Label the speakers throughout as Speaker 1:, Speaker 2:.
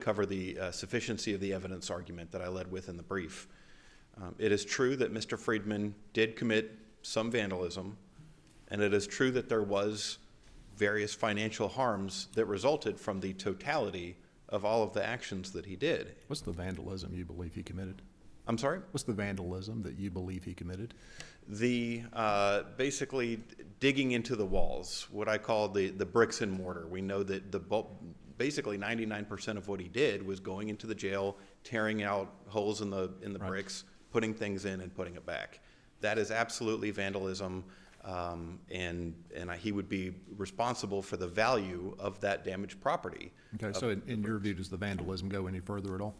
Speaker 1: cover the sufficiency of the evidence argument that I led with in the brief. It is true that Mr. Friedmann did commit some vandalism, and it is true that there was various financial harms that resulted from the totality of all of the actions that he did.
Speaker 2: What's the vandalism you believe he committed?
Speaker 1: I'm sorry?
Speaker 2: What's the vandalism that you believe he committed?
Speaker 1: The basically digging into the walls, what I call the bricks and mortar. We know that basically 99% of what he did was going into the jail, tearing out holes in the right. bricks, putting things in and putting it back. That is absolutely vandalism, and he would be responsible for the value of that damaged property.
Speaker 2: Okay, so in your view, does the vandalism go any further at all?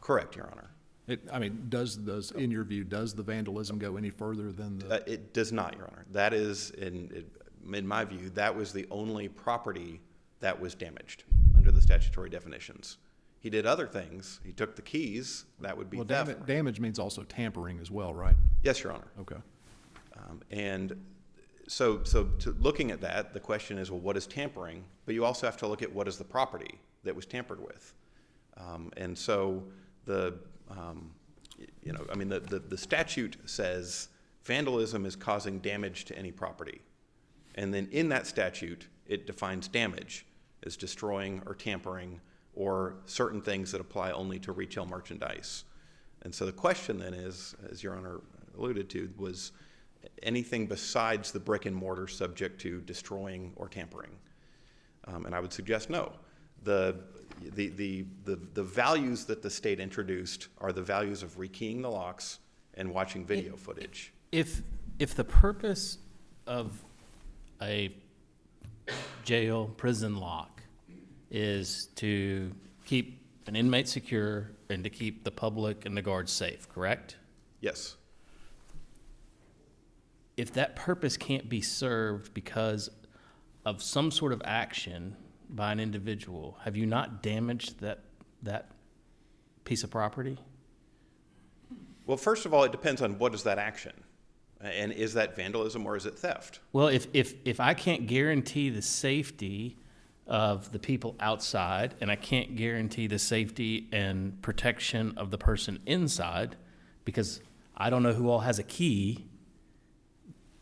Speaker 1: Correct, Your Honor.
Speaker 2: In your view, does the vandalism go any further than the...
Speaker 1: It does not, Your Honor. That is, in my view, that was the only property that was damaged under the statutory definitions. He did other things. He took the keys. That would be theft.
Speaker 2: Damage means also tampering as well, right?
Speaker 1: Yes, Your Honor.
Speaker 2: Okay.
Speaker 1: And so looking at that, the question is, well, what is tampering? But you also have to look at what is the property that was tampered with. And so the statute says vandalism is causing damage to any property. And then in that statute, it defines damage as destroying or tampering or certain things that apply only to retail merchandise. And so the question then is, as Your Honor alluded to, was anything besides the brick and mortar subject to destroying or tampering? And I would suggest no. The values that the state introduced are the values of rekeying the locks and watching video footage.
Speaker 3: If the purpose of a jail prison lock is to keep an inmate secure and to keep the public and the guards safe, correct?
Speaker 1: Yes.
Speaker 3: If that purpose can't be served because of some sort of action by an individual, have you not damaged that piece of property?
Speaker 1: Well, first of all, it depends on what is that action. And is that vandalism or is it theft?
Speaker 3: Well, if I can't guarantee the safety of the people outside and I can't guarantee the safety and protection of the person inside because I don't know who all has a key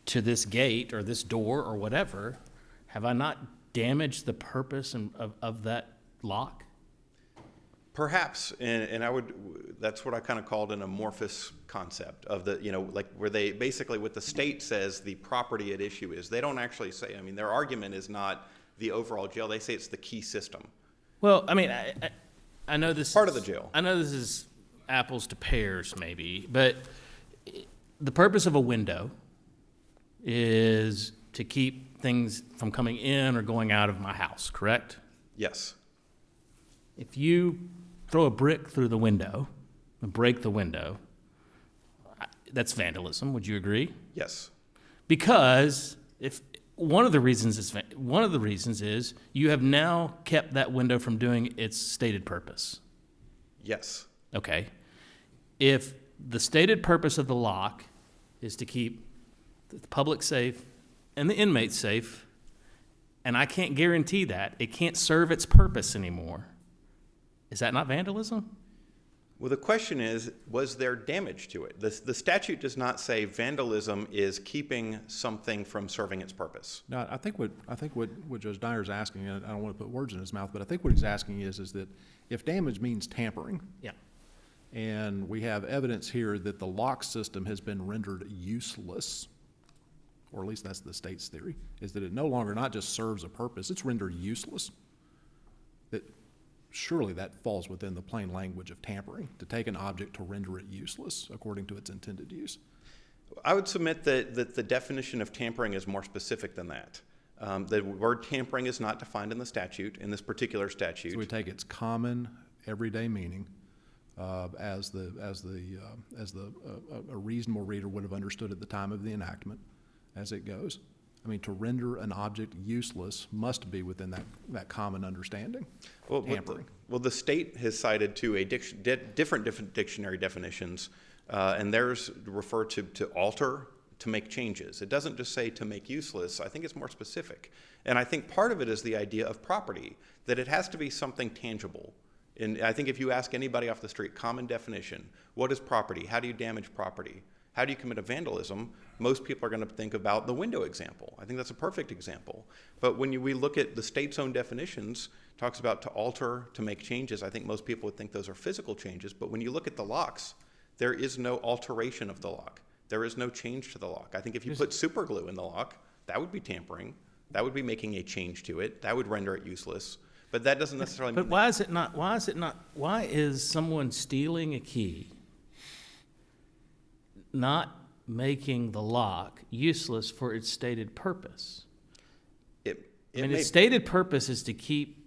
Speaker 3: to this gate or this door or whatever, have I not damaged the purpose of that lock?
Speaker 1: Perhaps, and that's what I kind of called an amorphous concept of where they basically, what the state says the property at issue is. They don't actually say, their argument is not the overall jail. They say it's the key system.
Speaker 3: Well, I know this
Speaker 1: part of the jail.
Speaker 3: I know this is apples to pears maybe, but the purpose of a window is to keep things from coming in or going out of my house, correct?
Speaker 1: Yes.
Speaker 3: If you throw a brick through the window and break the window, that's vandalism. Would you agree?
Speaker 1: Yes.
Speaker 3: Because if one of the reasons is you have now kept that window from doing its stated purpose.
Speaker 1: Yes.
Speaker 3: Okay. If the stated purpose of the lock is to keep the public safe and the inmates safe, and I can't guarantee that, it can't serve its purpose anymore, is that not vandalism?
Speaker 1: Well, the question is, was there damage to it? The statute does not say vandalism is keeping something from serving its purpose.
Speaker 2: No, I think what Judge Dyer's asking, and I don't want to put words in his mouth, but I think what he's asking is that if damage means tampering,
Speaker 3: yeah,
Speaker 2: and we have evidence here that the lock system has been rendered useless, or at least that's the state's theory, is that it no longer not just serves a purpose, it's rendered useless. That surely that falls within the plain language of tampering, to take an object to render it useless according to its intended use.
Speaker 1: I would submit that the definition of tampering is more specific than that. The word tampering is not defined in the statute, in this particular statute.
Speaker 2: So we take its common everyday meaning as a reasonable reader would have understood at the time of the enactment as it goes. To render an object useless must be within that common understanding.
Speaker 1: Well,
Speaker 2: tampering.
Speaker 1: The state has cited two different dictionary definitions, and theirs refer to alter, to make changes. It doesn't just say to make useless. I think it's more specific. And I think part of it is the idea of property, that it has to be something tangible. And I think if you ask anybody off the street, common definition, what is property? How do you damage property? How do you commit a vandalism? Most people are going to think about the window example. I think that's a perfect example. But when we look at the state's own definitions, talks about to alter, to make changes. I think most people would think those are physical changes. But when you look at the locks, there is no alteration of the lock. There is no change to the lock. I think if you put super glue in the lock, that would be tampering. That would be making a change to it. That would render it useless. But that doesn't necessarily mean.
Speaker 3: But why is it not? Why is someone stealing a key not making the lock useless for its stated purpose? Its stated purpose is to keep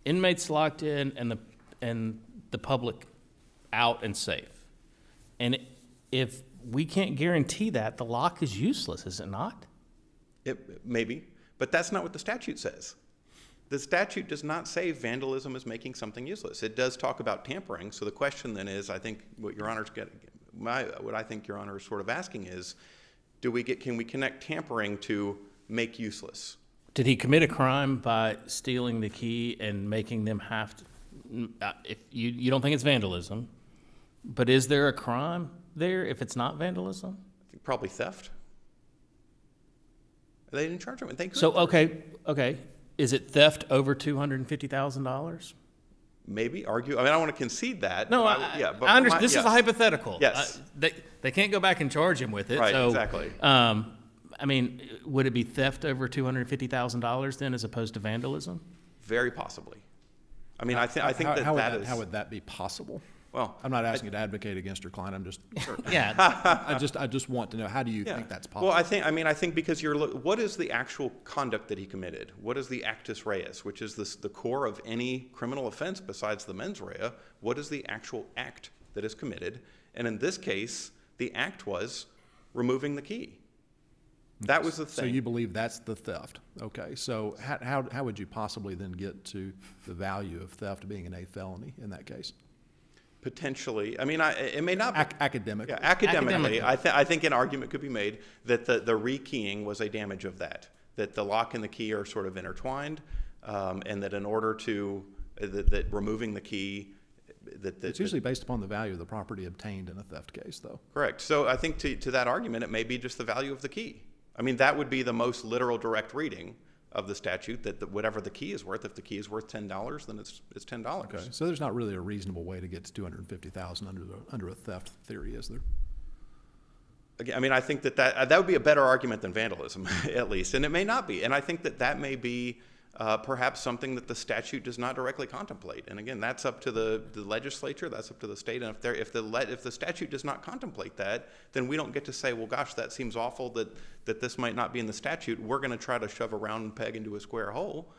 Speaker 3: inmates locked in and the public out and safe. And if we can't guarantee that, the lock is useless, is it not?
Speaker 1: Maybe, but that's not what the statute says. The statute does not say vandalism is making something useless. It does talk about tampering. So the question then is, I think what Your Honor's what I think Your Honor is sort of asking is, can we connect tampering to make useless?
Speaker 3: Did he commit a crime by stealing the key and making them have to? If you don't think it's vandalism, but is there a crime there if it's not vandalism?
Speaker 1: I think probably theft. They didn't charge him.
Speaker 3: So okay. Is it theft over $250,000?
Speaker 1: Maybe argue. I mean, I don't want to concede that.
Speaker 3: No,
Speaker 1: I
Speaker 3: understand. This is a hypothetical.
Speaker 1: Yes.
Speaker 3: They can't go back and charge him with it.
Speaker 1: Right.
Speaker 3: So,
Speaker 1: exactly.
Speaker 3: I mean, would it be theft over $250,000 then, as opposed to vandalism?
Speaker 1: Very possibly. I mean, I think
Speaker 2: how would that be possible?
Speaker 1: Well,
Speaker 2: I'm not asking you to advocate against your client. I'm just
Speaker 3: Yeah.
Speaker 2: I just want to know, how do you think that's possible?
Speaker 1: Well, I think because what is the actual conduct that he committed? What is the actus reus, which is the core of any criminal offense besides the mens rea? What is the actual act that is committed? And in this case, the act was removing the key. That was the thing.
Speaker 2: So you believe that's the theft? Okay. So how would you possibly then get to the value of theft being an A felony in that case?
Speaker 1: Potentially. I mean, it may not be.
Speaker 2: Academically.
Speaker 1: Yeah, academically. I think an argument could be made that the rekeying was a damage of that the lock and the key are sort of intertwined, and that in order to, that removing the key,
Speaker 2: it's usually based upon the value of the property obtained in a theft case, though.
Speaker 1: Correct. So I think to that argument, it may be just the value of the key. I mean, that would be the most literal direct reading of the statute, that whatever the key is worth, if the key is worth $10, then it's $10.
Speaker 2: Okay, so there's not really a reasonable way to get to $250,000 under a theft theory, is there?
Speaker 1: Again, I mean, I think that would be a better argument than vandalism, at least, and it may not be. And I think that may be perhaps something that the statute does not directly contemplate. And again, that's up to the legislature, that's up to the state. And if the statute does not contemplate that, then we don't get to say, well, gosh, that seems awful that this might not be in the statute. We're going to try to shove a round peg into a square hole.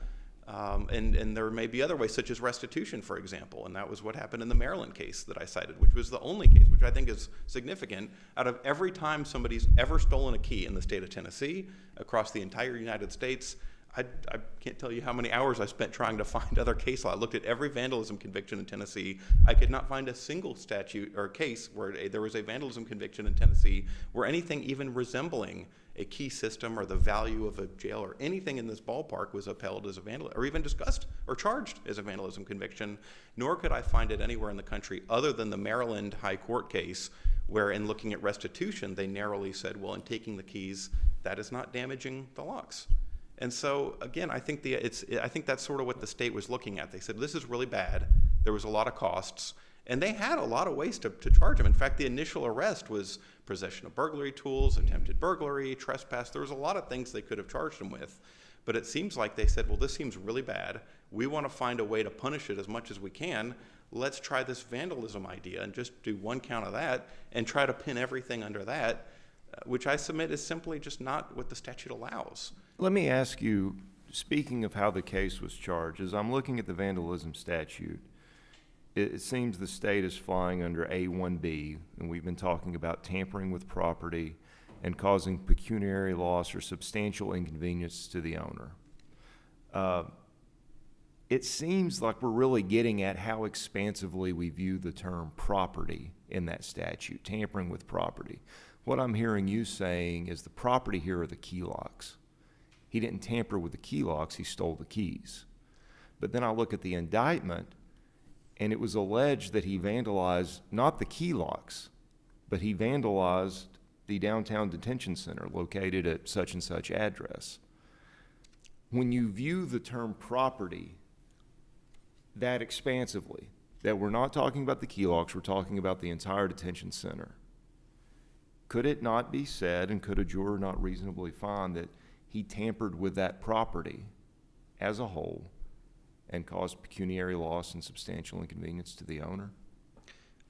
Speaker 1: And there may be other ways, such as restitution, for example. And that was what happened in the Maryland case that I cited, which was the only case, which I think is significant. Out of every time somebody's ever stolen a key in the state of Tennessee, across the entire United States, I can't tell you how many hours I spent trying to find other case law. I looked at every vandalism conviction in Tennessee. I could not find a single statute or case where there was a vandalism conviction in Tennessee where anything even resembling a key system or the value of a jail or anything in this ballpark was upheld as a vandalism, or even discussed or charged as a vandalism conviction. Nor could I find it anywhere in the country other than the Maryland High Court case, where in looking at restitution, they narrowly said, well, in taking the keys, that is not damaging the locks. And so, again, I think that's sort of what the state was looking at. They said, this is really bad. There was a lot of costs. And they had a lot of ways to charge him. In fact, the initial arrest was possession of burglary tools, attempted burglary, trespass. There was a lot of things they could have charged him with. But it seems like they said, well, this seems really bad. We want to find a way to punish it as much as we can. Let's try this vandalism idea and just do one count of that and try to pin everything under that, which I submit is simply just not what the statute allows.
Speaker 4: Let me ask you, speaking of how the case was charged, as I'm looking at the vandalism statute, it seems the state is flying under A1B, and we've been talking about tampering with property and causing pecuniary loss or substantial inconvenience to the owner. It seems like we're really getting at how expansively we view the term property in that statute, tampering with property. What I'm hearing you saying is the property here are the key locks. He didn't tamper with the key locks, he stole the keys. But then I look at the indictment, And it was alleged that he vandalized not the key locks, but he vandalized the downtown detention center located at such and such address. When you view the term property that expansively, that we're not talking about the key locks, we're talking about the entire detention center, could it not be said, and could a juror not reasonably find that he tampered with that property as a whole and caused pecuniary loss and substantial inconvenience to the owner?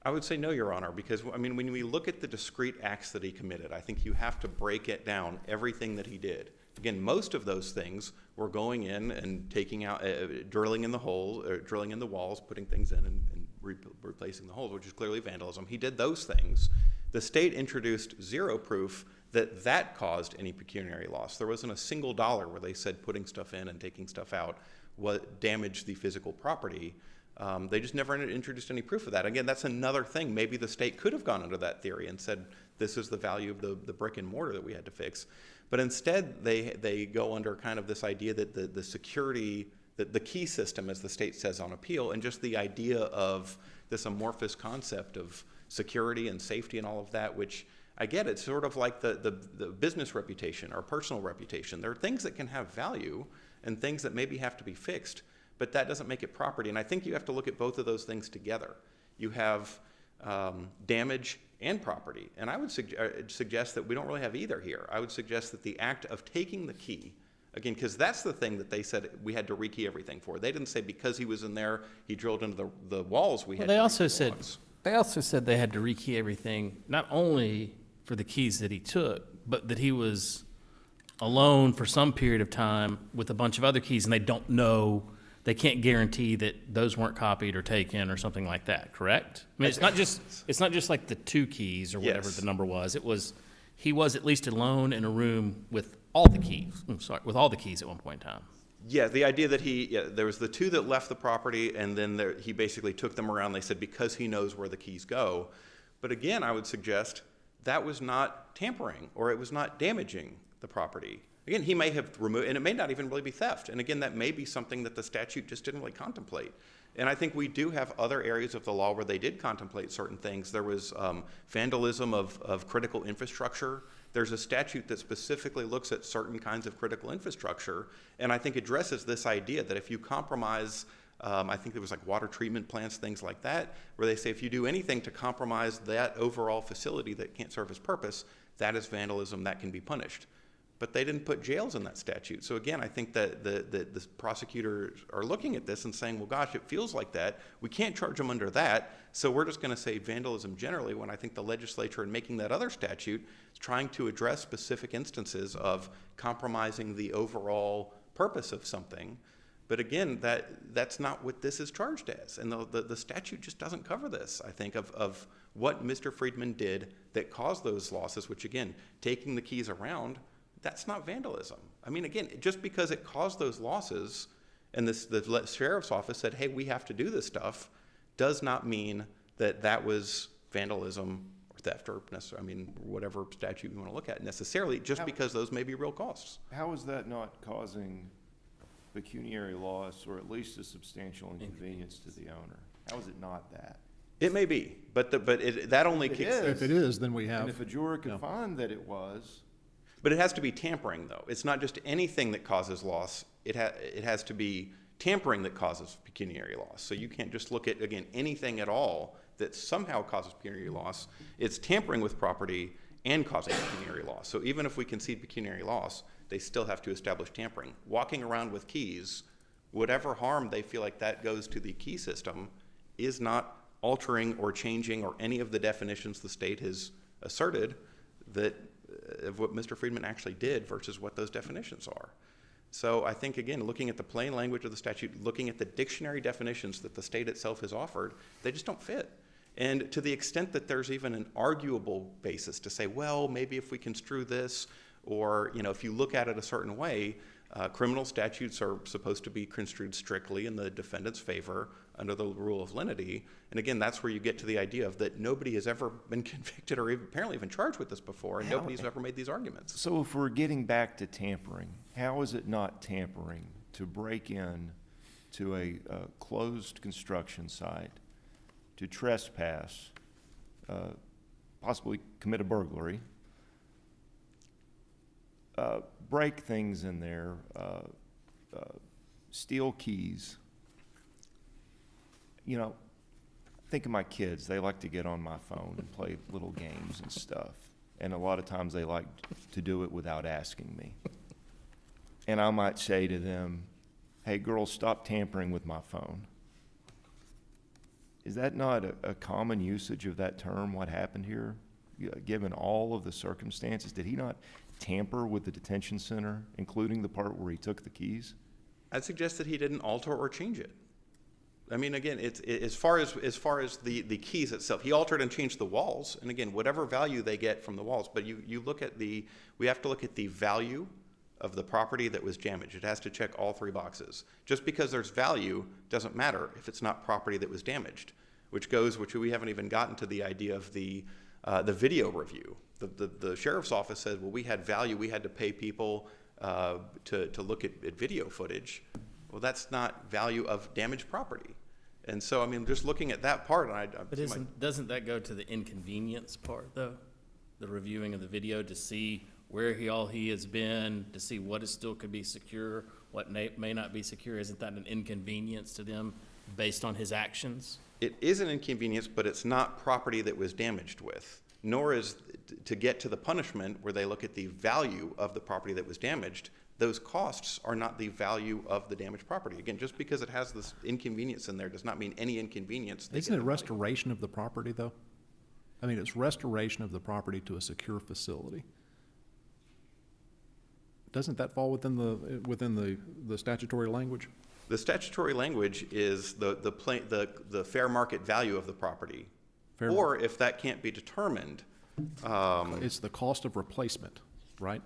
Speaker 1: I would say no, Your Honor, because, I mean, when we look at the discrete acts that he committed, I think you have to break it down, everything that he did. Again, most of those things were going in and taking out, drilling in the holes, or drilling in the walls, putting things in and replacing the holes, which is clearly vandalism. He did those things. The state introduced zero proof that that caused any pecuniary loss. There wasn't a single dollar where they said putting stuff in and taking stuff out what damaged the physical property. They just never introduced any proof of that. Again, that's another thing. Maybe the state could have gone under that theory and said, this is the value of the brick and mortar that we had to fix. But instead, they go under kind of this idea that the security, the key system, as the state says on appeal, and just the idea of this amorphous concept of security and safety and all of that, which I get, it's sort of like the business reputation or personal reputation. There are things that can have value and things that maybe have to be fixed, but that doesn't make it property. And I think you have to look at both of those things together. You have damage and property. And I would suggest that we don't really have either here. I would suggest that the act of taking the key, again, because that's the thing that they said we had to rekey everything for. They didn't say because he was in there, he drilled into the walls, we had to rekey the locks.
Speaker 3: They also said they had to rekey everything, not only for the keys that he took, but that he was alone for some period of time with a bunch of other keys, and they don't know, they can't guarantee that those weren't copied or taken or something like that, correct? I mean, it's not just like the 2 keys or whatever
Speaker 1: Yes.
Speaker 3: the number was. He was at least alone in a room with all the keys. With all the keys at one point in time.
Speaker 1: Yeah, the idea that there was the 2 that left the property, and then he basically took them around. They said because he knows where the keys go. But again, I would suggest that was not tampering, or it was not damaging the property. Again, he may have removed, and it may not even really be theft. And again, that may be something that the statute just didn't really contemplate. And I think we do have other areas of the law where they did contemplate certain things. There was vandalism of critical infrastructure. There's a statute that specifically looks at certain kinds of critical infrastructure, and I think addresses this idea that if you compromise, I think there was like water treatment plants, things like that, where they say if you do anything to compromise that overall facility that can't serve its purpose, that is vandalism, that can be punished. But they didn't put jails in that statute. So again, I think that the prosecutors are looking at this and saying, well, gosh, it feels like that. We can't charge them under that, so we're just going to say vandalism generally, when I think the legislature, in making that other statute, is trying to address specific instances of compromising the overall purpose of something. But again, that's not what this is charged as. And the statute just doesn't cover this, I think, of what Mr. Friedman did that caused those losses, which again, taking the keys around, that's not vandalism. I mean, again, just because it caused those losses and the sheriff's office said, hey, we have to do this stuff, does not mean that that was vandalism or theft or whatever statute you want to look at necessarily, just because those may be real costs.
Speaker 4: How is that not causing pecuniary loss or at least a substantial inconvenience to the owner? How is it not that?
Speaker 1: It may be, but that only
Speaker 4: If it
Speaker 1: kicks.
Speaker 4: is,
Speaker 2: If it is, then we have.
Speaker 4: And if a juror could
Speaker 2: No.
Speaker 4: find that it was,
Speaker 1: But it has to be tampering, though. It's not just anything that causes loss. It has to be tampering that causes pecuniary loss. So you can't just look at, again, anything at all that somehow causes pecuniary loss. It's tampering with property and causing pecuniary loss. So even if we concede pecuniary loss, they still have to establish tampering. Walking around with keys, whatever harm they feel like that goes to the key system, is not altering or changing or any of the definitions the state has asserted that of what Mr. Friedman actually did versus what those definitions are. So I think, again, looking at the plain language of the statute, looking at the dictionary definitions that the state itself has offered, they just don't fit. And to the extent that there's even an arguable basis to say, well, maybe if we construe this, or if you look at it a certain way, criminal statutes are supposed to be construed strictly in the defendant's favor under the rule of lenity. And again, that's where you get to the idea of that nobody has ever been convicted or apparently even charged with this before, and nobody's ever made these arguments.
Speaker 4: so if we're getting back to tampering, how is it not tampering to break in to a closed construction site to trespass, possibly commit a burglary, break things in there, steal keys. You know, think of my kids. They like to get on my phone and play little games and stuff. And a lot of times they like to do it without asking me. And I might say to them, hey, girls, stop tampering with my phone. Is that not a common usage of that term, what happened here? Given all of the circumstances, did he not tamper with the detention center, including the part where he took the keys?
Speaker 1: I'd suggest that he didn't alter or change it. I mean, again, as far as the keys itself, he altered and changed the walls, and again, whatever value they get from the walls. But you look at we have to look at the value of the property that was damaged. It has to check all three boxes. Just because there's value doesn't matter if it's not property that was damaged, which we haven't even gotten to the idea of the video review. The sheriff's office said, well, we had value. We had to pay people to look at video footage. Well, that's not value of damaged property. And so, I mean, just looking at that part,
Speaker 3: But doesn't that go to the inconvenience part, though? The reviewing of the video to see where he has been, to see what is still could be secure, what may not be secure. Isn't that an inconvenience to them based on his actions?
Speaker 1: It is an inconvenience, but it's not property that was damaged with, nor is to get to the punishment where they look at the value of the property that was damaged. Those costs are not the value of the damaged property. Again, just because it has this inconvenience in there does not mean any inconvenience.
Speaker 2: Isn't it restoration of the property, though? I mean, it's restoration of the property to a secure facility. Doesn't that fall within the statutory language?
Speaker 1: The statutory language is the fair market value of the property, or if that can't be determined,
Speaker 2: It's the cost of replacement, right?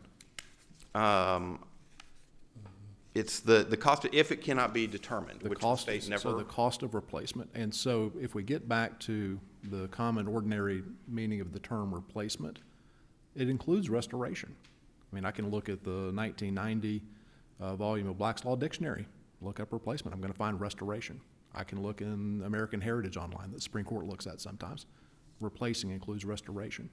Speaker 1: It's the cost if it cannot be determined,
Speaker 2: The
Speaker 1: which
Speaker 2: cost,
Speaker 1: the state never.
Speaker 2: so the cost of replacement. And so if we get back to the common ordinary meaning of the term replacement, it includes restoration. I mean, I can look at the 1990 volume of Black's Law Dictionary, look up replacement. I'm going to find restoration. I can look in American Heritage Online that the Supreme Court looks at sometimes. Replacing includes restoration.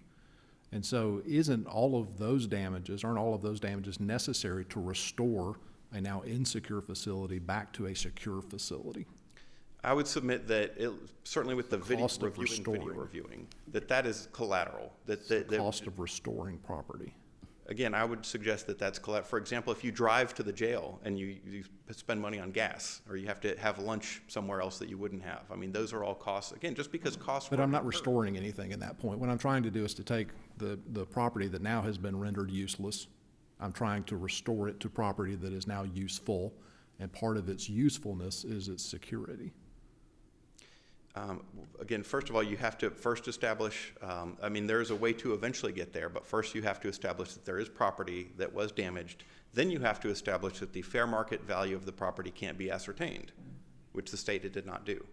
Speaker 2: And so aren't all of those damages necessary to restore a now insecure facility back to a secure facility?
Speaker 1: I would submit that certainly with the video
Speaker 2: Cost of
Speaker 1: reviewing, that is collateral.
Speaker 2: The cost of restoring property.
Speaker 1: Again, I would suggest that that's collateral. For example, if you drive to the jail and you spend money on gas, or you have to have lunch somewhere else that you wouldn't have. I mean, those are all costs. Again, just because costs.
Speaker 2: But I'm not restoring anything in that point. What I'm trying to do is to take the property that now has been rendered useless. I'm trying to restore it to property that is now useful, and part of its usefulness is its security.
Speaker 1: Again, first of all, you have to first establish, I mean, there is a way to eventually get there, but first you have to establish that there is property that was damaged. Then you have to establish that the fair market value of the property can't be ascertained, which the state did not do.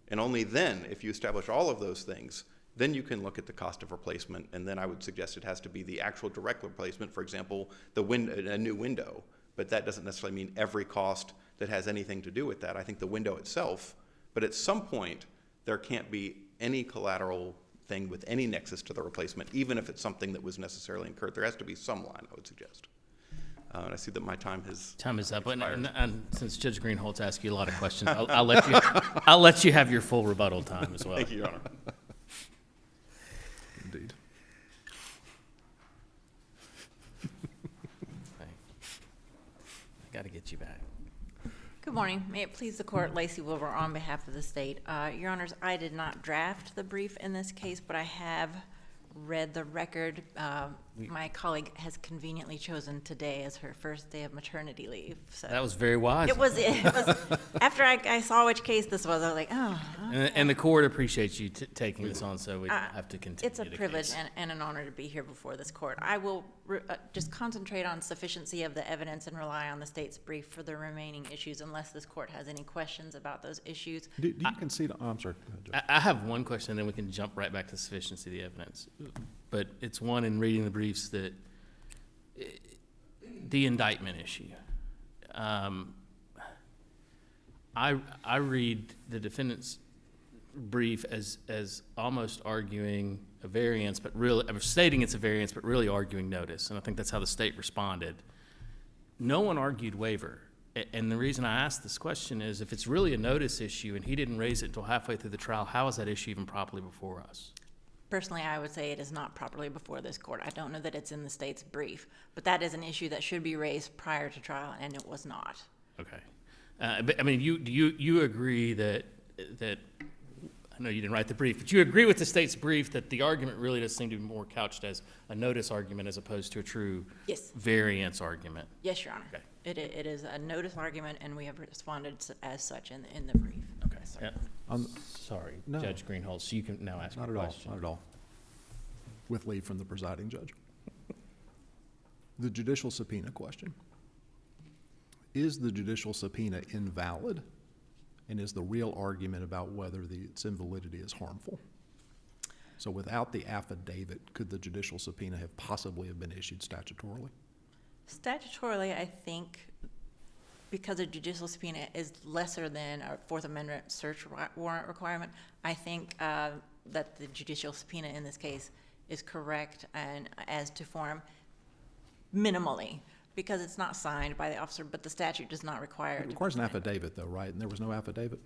Speaker 1: And only then, if you establish all of those things, then you can look at the cost of replacement, and then I would suggest it has to be the actual direct replacement, for example, a new window. But that doesn't necessarily mean every cost that has anything to do with that. I think the window itself, but at some point, there can't be any collateral thing with any nexus to the replacement, even if it's something that was necessarily incurred. There has to be some line, I would suggest. And I see that my time has
Speaker 3: up. And since Judge Greenholtz asked you a lot of questions, I'll let you have your full rebuttal time as well.
Speaker 1: Thank you, Your Honor.
Speaker 2: Indeed.
Speaker 3: I got to get you back.
Speaker 5: Good morning. May it please the court, Lacey Wilbur on behalf of the state. Your Honors, I did not draft the brief in this case, but I have read the record. My colleague has conveniently chosen today as her first day of maternity leave. So
Speaker 3: That was very wise.
Speaker 5: it was after I saw which case this was, I was like, oh.
Speaker 3: And the court appreciates you taking this on, so we don't have to continue.
Speaker 5: It's a
Speaker 3: the
Speaker 5: privilege
Speaker 3: case.
Speaker 5: and an honor to be here before this court. I will just concentrate on sufficiency of the evidence and rely on the state's brief for the remaining issues unless this court has any questions about those issues.
Speaker 2: Do you concede? Oh, I'm sorry. Go ahead, Judge.
Speaker 3: I have one question, and then we can jump right back to sufficiency of the evidence. But it's one in reading the briefs that the indictment issue. I read the defendant's brief as almost arguing a variance, but really, I'm stating it's a variance, but really arguing notice. And I think that's how the state responded. No one argued waiver. And the reason I asked this question is if it's really a notice issue and he didn't raise it until halfway through the trial, how is that issue even properly before us?
Speaker 5: Personally, I would say it is not properly before this court. I don't know that it's in the state's brief, but that is an issue that should be raised prior to trial, and it was not.
Speaker 3: Okay. But I mean, you agree that I know you didn't write the brief, but you agree with the state's brief that the argument really does seem to be more couched as a notice argument as opposed to a true
Speaker 5: Yes.
Speaker 3: variance argument.
Speaker 5: Yes, Your Honor.
Speaker 3: Okay.
Speaker 5: It is a notice argument, and we have responded as such in the brief.
Speaker 3: Okay.
Speaker 5: Yes, sir.
Speaker 3: Yeah. Sorry,
Speaker 2: No.
Speaker 3: Judge Greenholz, you can now ask
Speaker 2: Not
Speaker 3: your
Speaker 2: at all,
Speaker 3: question.
Speaker 2: not at all. With leave from the presiding judge. The judicial subpoena question. Is the judicial subpoena invalid? And is the real argument about whether its invalidity is harmful? So without the affidavit, could the judicial subpoena have possibly have been issued statutorily?
Speaker 5: Statutorily, I think because a judicial subpoena is lesser than a Fourth Amendment search warrant requirement, I think that the judicial subpoena in this case is correct and as to form minimally, because it's not signed by the officer, but the statute does not require it.
Speaker 2: It requires an affidavit though, right? And there was no affidavit?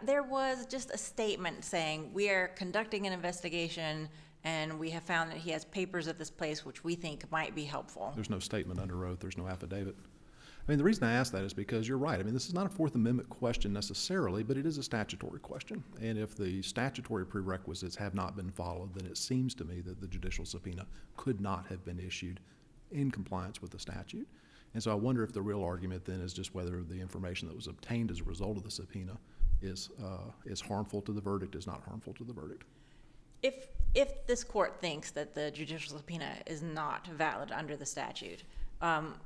Speaker 5: There was just a statement saying, we are conducting an investigation and we have found that he has papers at this place which we think might be helpful.
Speaker 2: There's no statement under oath, there's no affidavit. I mean, the reason I ask that is because you're right. I mean, this is not a Fourth Amendment question necessarily, but it is a statutory question. And if the statutory prerequisites have not been followed, then it seems to me that the judicial subpoena could not have been issued in compliance with the statute. And so I wonder if the real argument then is just whether the information that was obtained as a result of the subpoena is harmful to the verdict, is not harmful to the verdict.
Speaker 5: If this court thinks that the judicial subpoena is not valid under the statute,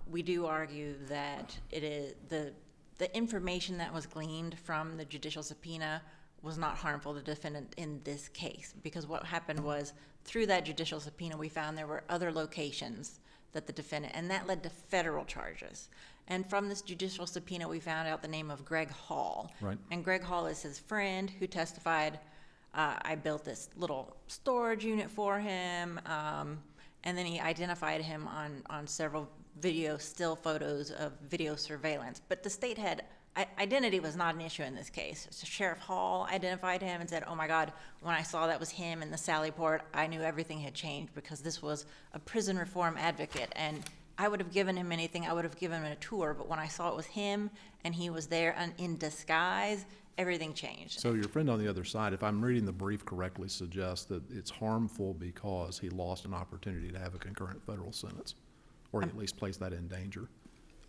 Speaker 5: we do argue that it is the information that was gleaned from the judicial subpoena was not harmful to the defendant in this case, because what happened was through that judicial subpoena we found there were other locations that the defendant, and that led to federal charges. And from this judicial subpoena we found out the name of Greg Hall.
Speaker 2: Right.
Speaker 5: And Greg Hall is his friend who testified, I built this little storage unit for him, and then he identified him on several video still photos of video surveillance. But the state had, identity was not an issue in this case. So Sheriff Hall identified him and said, oh my God, when I saw that was him in the Sally Port, I knew everything had changed because this was a prison reform advocate. And I would have given him anything, I would have given him a tour, but when I saw it was him and he was there in disguise, everything changed.
Speaker 2: So your friend on the other side, if I'm reading the brief correctly, suggests that it's harmful because he lost an opportunity to have a concurrent federal sentence, or he at least placed that in danger.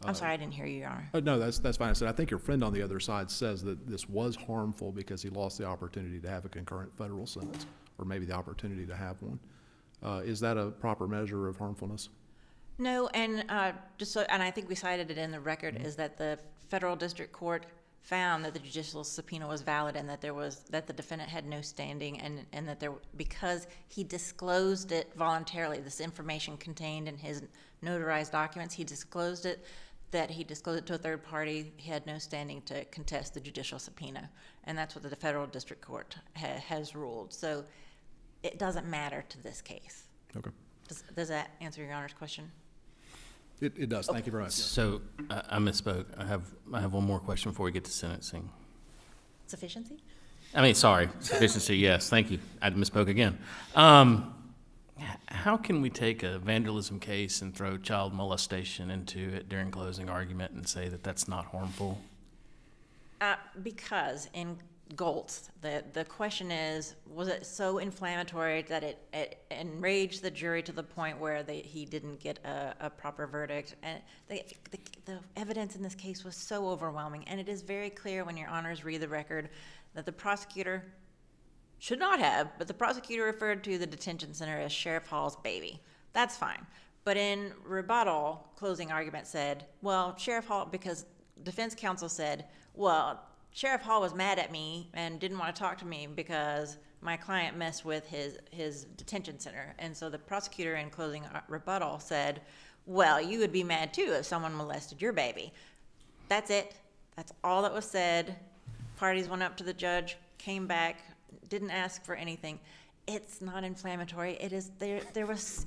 Speaker 5: I'm sorry, I didn't hear you, Your Honor.
Speaker 2: No, that's fine. I said, I think your friend on the other side says that this was harmful because he lost the opportunity to have a concurrent federal sentence, or maybe the opportunity to have one. Is that a proper measure of harmfulness?
Speaker 5: No, and and I think we cited it in the record, is that the federal district court found that the judicial subpoena was valid and that that the defendant had no standing, and that because he disclosed it voluntarily, this information contained in his notarized documents, he disclosed it to a third party, he had no standing to contest the judicial subpoena. And that's what the federal district court has ruled. So it doesn't matter to this case.
Speaker 2: Okay.
Speaker 5: Does that answer Your Honor's question?
Speaker 2: It does. Thank you very much.
Speaker 3: So I misspoke. I have one more question before we get to sentencing.
Speaker 5: Sufficiency?
Speaker 3: I mean, sorry, sufficiency, yes, thank you. I misspoke again. How can we take a vandalism case and throw child molestation into it during closing argument and say that that's not harmful?
Speaker 5: Because in Goltz, the question is, was it so inflammatory that it enraged the jury to the point where he didn't get a proper verdict? And the evidence in this case was so overwhelming, and it is very clear when Your Honors read the record that the prosecutor should not have, but the prosecutor referred to the detention center as Sheriff Hall's baby. That's fine. But in rebuttal, closing argument said, well, Sheriff Hall, because defense counsel said, well, Sheriff Hall was mad at me and didn't want to talk to me because my client messed with his detention center. And so the prosecutor in closing rebuttal said, well, you would be mad too if someone molested your baby. That's it. That's all that was said. Parties went up to the judge. came back, didn't ask for anything. It's not inflammatory. It is, there was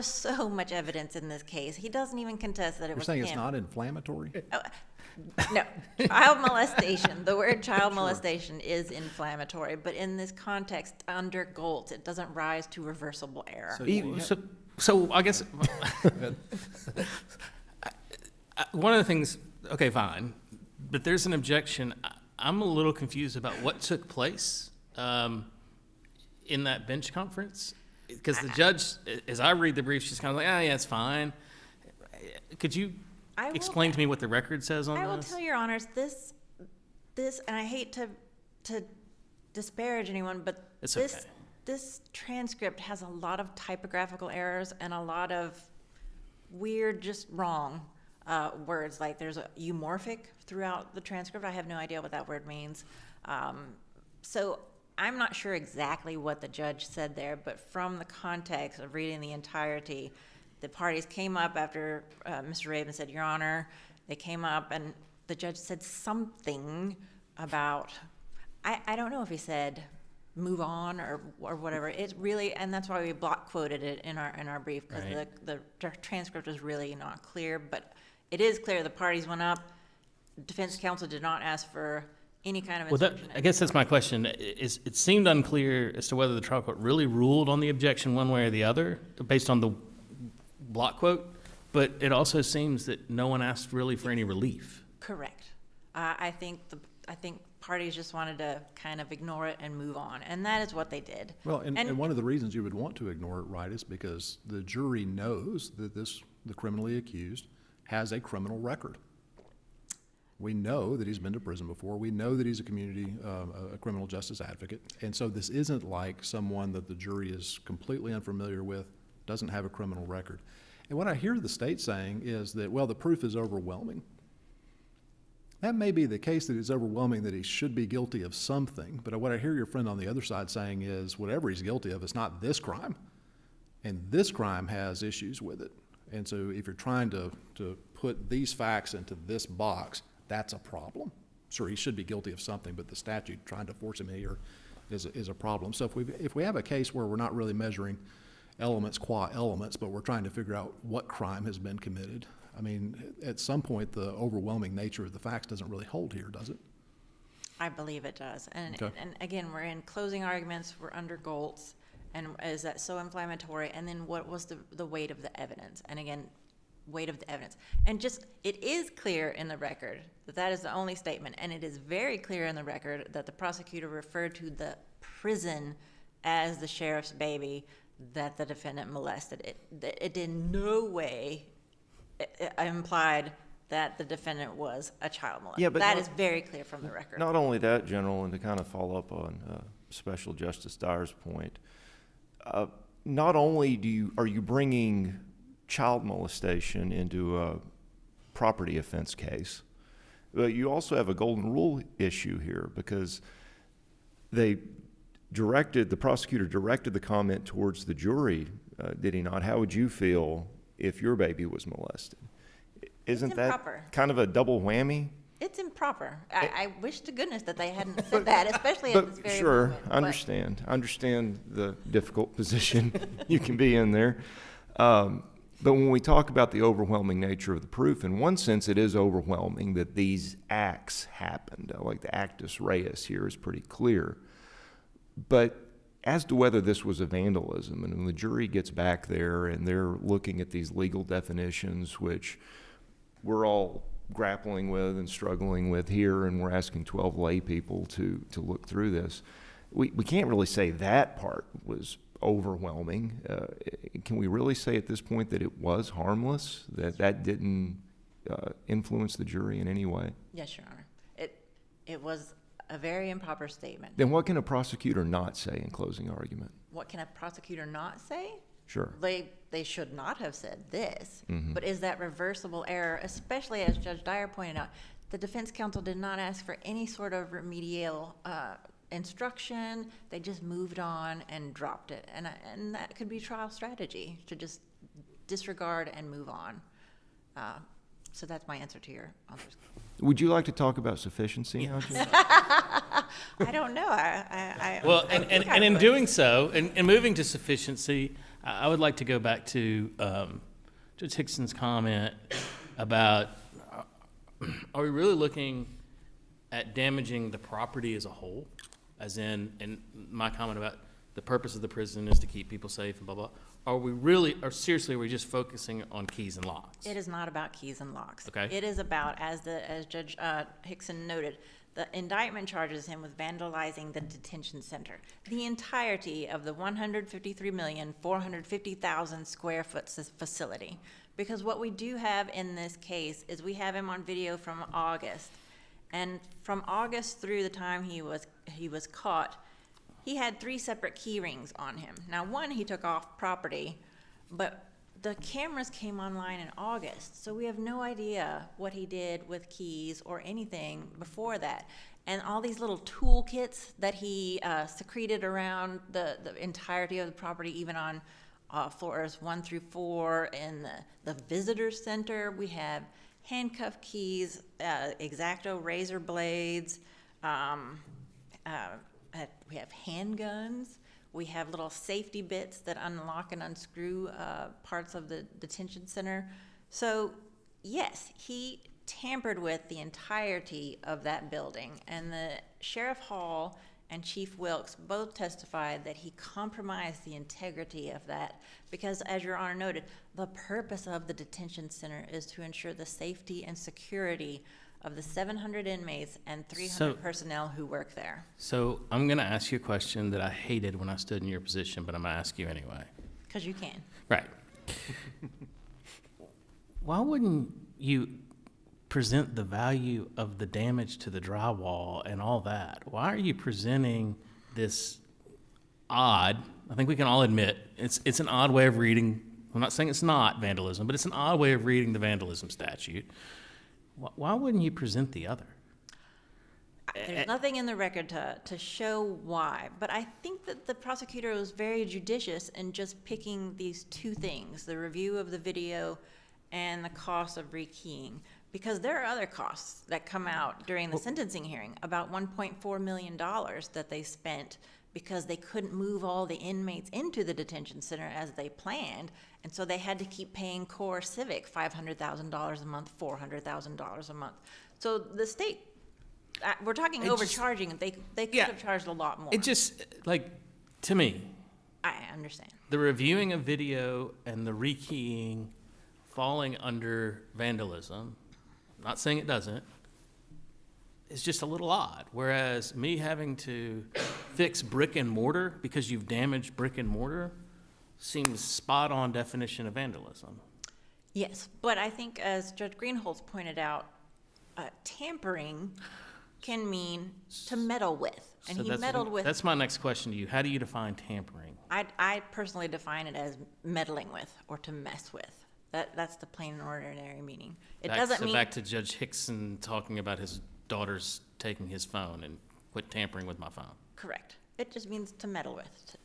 Speaker 5: so much evidence in this case. He doesn't even contest that it
Speaker 2: You're
Speaker 5: was
Speaker 2: saying
Speaker 5: him.
Speaker 2: it's not inflammatory?
Speaker 5: No, child molestation, the word child molestation is inflammatory, but in this context, under Goltz, it doesn't rise to reversible error.
Speaker 3: So I guess one of the things, okay, fine, but there's an objection. I'm a little confused about what took place in that bench conference, because the judge, as I read the brief, she's kind of like, yeah, it's fine. Could you explain to me what the record says on this?
Speaker 5: I will tell your honors, this, and I hate to disparage anyone, but
Speaker 3: It's okay.
Speaker 5: this transcript has a lot of typographical errors and a lot of weird, just wrong words. Like there's a eumorphic throughout the transcript. I have no idea what that word means. So I'm not sure exactly what the judge said there, but from the context of reading the entirety, the parties came up after Mr. Rabin said, Your Honor, they came up and the judge said something about, I don't know if he said move on or whatever. It really, and that's why we block quoted it in our brief, because
Speaker 3: Right.
Speaker 5: the transcript is really not clear, but it is clear the parties went up. Defense counsel did not ask for any kind of
Speaker 3: Well,
Speaker 5: instruction.
Speaker 3: I guess that's my question. It seemed unclear as to whether the trial court really ruled on the objection one way or the other, based on the block quote, but it also seems that no one asked really for any relief.
Speaker 5: Correct. I think parties just wanted to kind of ignore it and move on, and that is what they did.
Speaker 2: Well, and one of the reasons you would want to ignore it, right, is because the jury knows that the criminally accused has a criminal record. We know that he's been to prison before. We know that he's a a criminal justice advocate. And so this isn't like someone that the jury is completely unfamiliar with, doesn't have a criminal record. And what I hear the state saying is that, well, the proof is overwhelming. That may be the case, that it's overwhelming that he should be guilty of something, but what I hear your friend on the other side saying is whatever he's guilty of, it's not this crime. And this crime has issues with it. And so if you're trying to put these facts into this box, that's a problem. Sure, he should be guilty of something, but the statute trying to force him here is a problem. So if we have a case where we're not really measuring elements qua elements, but we're trying to figure out what crime has been committed, I mean, at some point, the overwhelming nature of the facts doesn't really hold here, does it?
Speaker 5: I believe it does. And,
Speaker 2: Okay.
Speaker 5: and again, we're in closing arguments, we're under Goltz, and is that so inflammatory? And then what was the weight of the evidence? And again, weight of the evidence. And just, it is clear in the record that that is the only statement, and it is very clear in the record that the prosecutor referred to the prison as the sheriff's baby that the defendant molested. It in no way implied that the defendant was a child molester.
Speaker 4: Yeah, but
Speaker 5: that
Speaker 4: not-
Speaker 5: is very clear from the record.
Speaker 4: Not only that, General, and to kind of follow up on Special Justice Dyer's point, not only are you bringing child molestation into a property offense case, but you also have a golden rule issue here, because the prosecutor directed the comment towards the jury, did he not? How would you feel if your baby was molested? Isn't that
Speaker 5: improper.
Speaker 4: kind of a double whammy?
Speaker 5: It's improper. I wish to goodness that they hadn't said that, especially at this
Speaker 4: But
Speaker 5: very
Speaker 4: sure,
Speaker 5: moment.
Speaker 4: I understand. I understand the difficult position you can be in there. But when we talk about the overwhelming nature of the proof, in one sense it is overwhelming that these acts happened. Like the actus reus here is pretty clear. But as to whether this was a vandalism, and when the jury gets back there and they're looking at these legal definitions, which we're all grappling with and struggling with here, and we're asking 12 lay people to look through this, we can't really say that part was overwhelming. Can we really say at this point that it was harmless, that didn't influence the jury in any way?
Speaker 5: Yes, Your Honor. It was a very improper statement.
Speaker 4: Then what can a prosecutor not say in closing argument?
Speaker 5: What can a prosecutor not say?
Speaker 4: Sure.
Speaker 5: They should not have said this, but is that reversible error, especially as Judge Dyer pointed out, the defense counsel did not ask for any sort of remedial instruction. They just moved on and dropped it. And that could be trial strategy, to just disregard and move on. So that's my answer to your officer's.
Speaker 4: Would you like to talk about sufficiency now, Judge?
Speaker 5: I don't know.
Speaker 3: Well,
Speaker 5: I think I
Speaker 3: and in
Speaker 5: would.
Speaker 3: doing so, and moving to sufficiency, I would like to go back to Judge Hickson's comment about, are we really looking at damaging the property as a whole? As in my comment about the purpose of the prison is to keep people safe and blah, blah. Are we really, or seriously, are we just focusing on keys and locks?
Speaker 5: It is not about keys and locks.
Speaker 3: Okay.
Speaker 5: It is about, as Judge Hickson noted, the indictment charges him with vandalizing the detention center. The entirety of the 153,450,000 square foot facility. Because what we do have in this case is we have him on video from August. And from August through the time he was caught, he had 3 separate key rings on him. Now, one he took off property, but the cameras came online in August, so we have no idea what he did with keys or anything before that. And all these little toolkits that he secreted around the entirety of the property, even on floors 1 through 4 in the visitor center, we have handcuff keys, X-Acto razor blades, we have handguns. We have little safety bits that unlock and unscrew parts of the detention center. So, yes, he tampered with the entirety of that building. And the Sheriff Hall and Chief Wilkes both testified that he compromised the integrity of that because, as Your Honor noted, the purpose of the detention center is to ensure the safety and security of the 700 inmates and 300 personnel who work there.
Speaker 3: So I'm going to ask you a question that I hated when I stood in your position, but I'm going to ask you anyway.
Speaker 5: Because you can.
Speaker 3: Right. Why wouldn't you present the value of the damage to the drywall and all that? Why are you presenting this odd, I think we can all admit, it's an odd way of reading, I'm not saying it's not vandalism, but it's an odd way of reading the vandalism statute. Why wouldn't you present the other?
Speaker 5: There's nothing in the record to show why, but I think that the prosecutor was very judicious in just picking these 2 things, the review of the video and the cost of rekeying, because there are other costs that come out during the sentencing hearing, about $1.4 million that they spent because they couldn't move all the inmates into the detention center as they planned, and so they had to keep paying Core Civic $500,000 a month, $400,000 a month. So the state, we're talking overcharging, they could have charged a lot more.
Speaker 3: It just, like, to me,
Speaker 5: I understand.
Speaker 3: the reviewing of video and the rekeying falling under vandalism, I'm not saying it doesn't, is just a little odd. Whereas me having to fix brick and mortar because you've damaged brick and mortar seems spot on definition of vandalism.
Speaker 5: Yes, but I think as Judge Greenholz pointed out, tampering can mean to meddle with, and
Speaker 3: So
Speaker 5: he
Speaker 3: that's-
Speaker 5: meddled with.
Speaker 3: That's my next question to you. How do you define tampering?
Speaker 5: I personally define it as meddling with or to mess with. That's the plain and ordinary meaning. It doesn't mean.
Speaker 3: Back to Judge Hickson talking about his daughter's taking his phone and quit tampering with my phone.
Speaker 5: Correct. It just means to meddle with.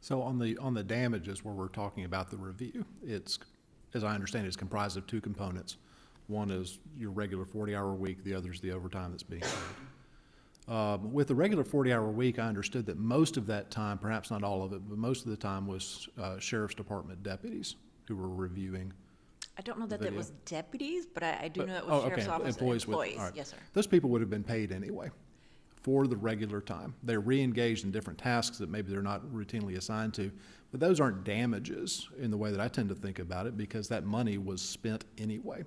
Speaker 2: So on the damages where we're talking about the review, it's, as I understand it, it's comprised of 2 components. One is your regular 40-hour week, the other is the overtime that's being paid. With the regular 40-hour week, I understood that most of that time, perhaps not all of it, but most of the time was Sheriff's Department deputies who were reviewing.
Speaker 5: I don't know that it
Speaker 2: Video.
Speaker 5: was deputies, but I do know it was
Speaker 2: Oh,
Speaker 5: Sheriff's
Speaker 2: okay,
Speaker 5: Office
Speaker 2: employees with-
Speaker 5: employees.
Speaker 2: all right.
Speaker 5: Yes, sir.
Speaker 2: Those people would have been paid anyway for the regular time. They're re-engaged in different tasks that maybe they're not routinely assigned to, but those aren't damages in the way that I tend to think about it because that money was spent anyway.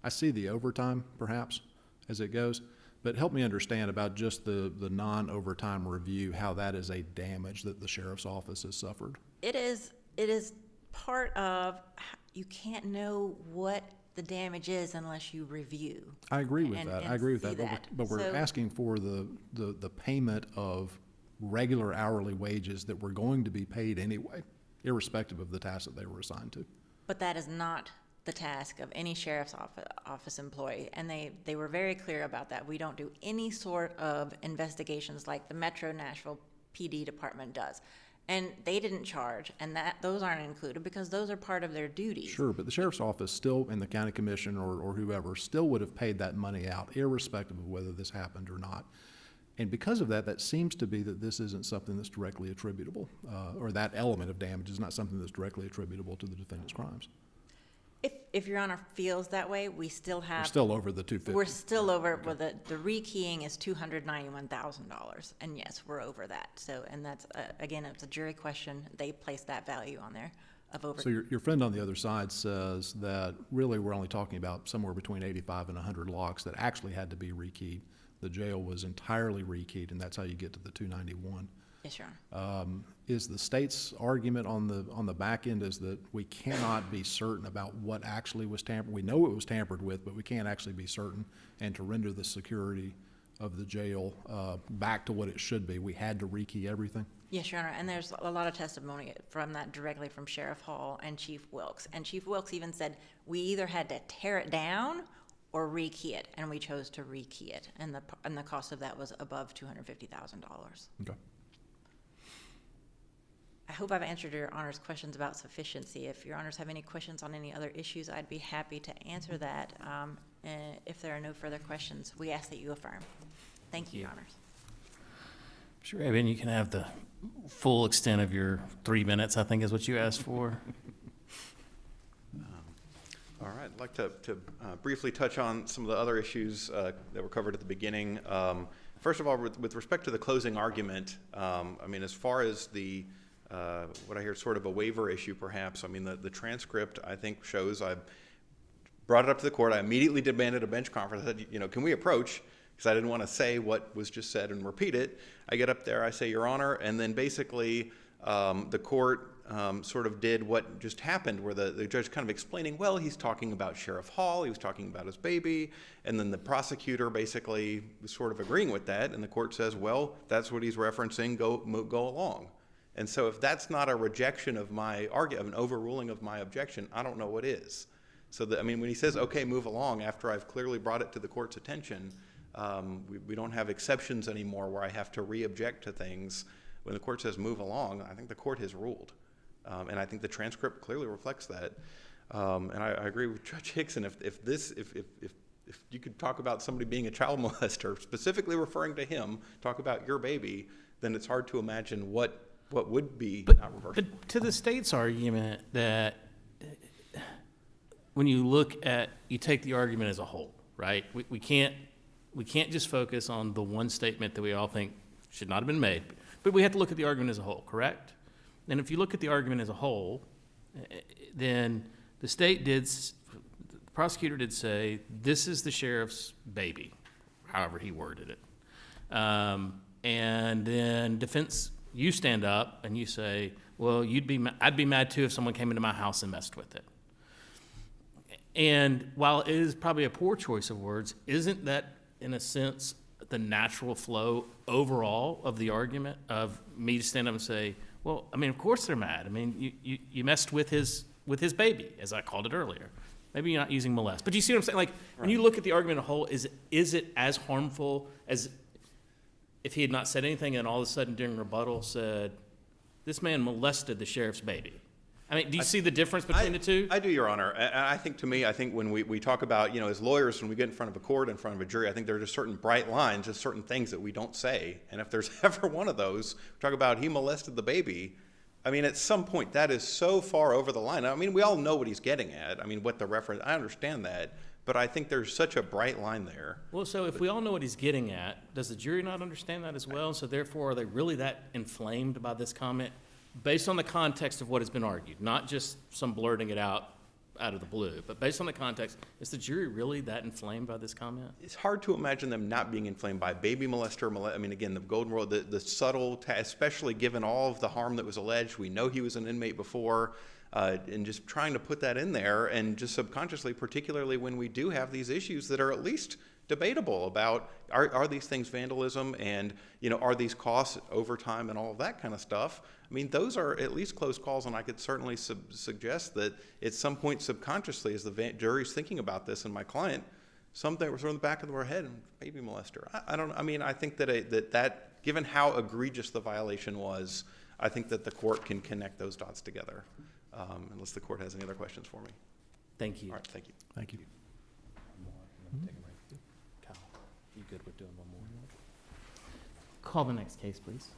Speaker 2: I see the overtime perhaps as it goes, but help me understand about just the non-overtime review, how that is a damage that the sheriff's office has suffered.
Speaker 5: It is part of, you can't know what the damage is unless you review.
Speaker 2: I agree with
Speaker 5: and-
Speaker 2: that.
Speaker 5: and
Speaker 2: I agree with
Speaker 5: see
Speaker 2: that. But we're
Speaker 5: So-
Speaker 2: asking for the payment of regular hourly wages that were going to be paid anyway, irrespective of the task that they were assigned to.
Speaker 5: But that is not the task of any sheriff's office employee, and they were very clear about that. We don't do any sort of investigations like the Metro Nashville PD department does. And they didn't charge, and those aren't included because those are part of their duties.
Speaker 2: Sure, but the sheriff's office still, and the county commission or whoever, still would have paid that money out irrespective of whether this happened or not. And because of that, that seems to be that this isn't something that's directly attributable, or that element of damage is not something that's directly attributable to the defendant's crimes.
Speaker 5: If Your Honor feels that way, we still
Speaker 2: We're
Speaker 5: have.
Speaker 2: still over the 250.
Speaker 5: We're still over, well, the rekeying is $291,000, and yes, we're over that. So, and that's, again, it's a jury question. They placed that value on there of over.
Speaker 2: So your friend on the other side says that really we're only talking about somewhere between 85 and 100 locks that actually had to be rekeyed. The jail was entirely rekeyed, and that's how you get to the 291.
Speaker 5: Yes, Your Honor.
Speaker 2: Is the state's argument on the back end is that we cannot be certain about what actually was tampered? We know it was tampered with, but we can't actually be certain. And to render the security of the jail back to what it should be, we had to rekey everything?
Speaker 5: Yes, Your Honor, and there's a lot of testimony from that directly from Sheriff Hall and Chief Wilkes. And Chief Wilkes even said, we either had to tear it down or rekey it, and we chose to rekey it. And the cost of that was above $250,000.
Speaker 2: Okay.
Speaker 5: I hope I've answered Your Honor's questions about sufficiency. If Your Honors have any questions on any other issues, I'd be happy to answer that. And if there are no further questions, we ask that you affirm. Thank you, Your Honors.
Speaker 3: Sure, Evan, you can have the full extent of your 3 minutes, I think is what you asked for.
Speaker 1: All right, I'd like to briefly touch on some of the other issues that were covered at the beginning. First of all, with respect to the closing argument, I mean, as far as the what I hear sort of a waiver issue, perhaps. I mean, the transcript, I think, shows I brought it up to the court. I immediately demanded a bench conference. I said, you know, can we approach? Because I didn't want to say what was just said and repeat it. I get up there, I say, Your Honor, and then basically the court sort of did what just happened, where the judge kind of explaining, well, he's talking about Sheriff Hall, he was talking about his baby, and then the prosecutor basically was sort of agreeing with that, and the court says, well, that's what he's referencing, go along. And so if that's not a rejection of my argument, an overruling of my objection, I don't know what is. So, I mean, when he says, okay, move along, after I've clearly brought it to the court's attention, we don't have exceptions anymore where I have to re-object to things. When the court says move along, I think the court has ruled. And I think the transcript clearly reflects that. And I agree with Judge Hickson. If you could talk about somebody being a child molester, specifically referring to him, talk about your baby, then it's hard to imagine what would be not reversible.
Speaker 3: But to the state's argument that when you take the argument as a whole, right? We can't just focus on the one statement that we all think should not have been made, but we have to look at the argument as a whole, correct? And if you look at the argument as a whole, then the prosecutor did say, this is the sheriff's baby, however he worded it. And then defense, you stand up and you say, well, I'd be mad too if someone came into my house and messed with it. And while it is probably a poor choice of words, isn't that, in a sense, the natural flow overall of the argument of me to stand up and say, well, I mean, of course they're mad. I mean, you messed with his baby, as I called it earlier. Maybe you're not using molest, but you see what I'm saying? Like, when you look at the argument as a whole, is it as harmful as if he had not said anything and all of a sudden during rebuttal said, this man molested the sheriff's baby? I mean, do you see the difference between the two?
Speaker 1: I do, Your Honor. And I think, to me, I think when we talk about, you know, as lawyers, when we get in front of a court, in front of a jury, I think there are just certain bright lines, just certain things that we don't say. And if there's ever one of those, we talk about he molested the baby, I mean, at some point, that is so far over the line. I mean, we all know what he's getting at. I mean, what the reference, I understand that. But I think there's such a bright line there.
Speaker 3: Well, so if we all know what he's getting at, does the jury not understand that as well? So therefore, are they really that inflamed by this comment? Based on the context of what has been argued, not just some blurting it out of the blue, but based on the context, is the jury really that inflamed by this comment?
Speaker 1: It's hard to imagine them not being inflamed by baby molester. I mean, again, the golden rule, the subtle, especially given all of the harm that was alleged. We know he was an inmate before, and just trying to put that in there, and just subconsciously, particularly when we do have these issues that are at least debatable about are these things vandalism, and you know, are these costs overtime and all of that kind of stuff. I mean, those are at least close calls, and I could certainly suggest that at some point subconsciously, as the jury's thinking about this, and my client, something was in the back of their head, and baby molester. I don't. I mean, I think that given how egregious the violation was, I think that the court can connect those dots together, unless the court has any other questions for me.
Speaker 3: Thank you.
Speaker 1: All right, thank you.
Speaker 2: Thank you.
Speaker 3: Kyle, you good with doing one more? Call the next case, please.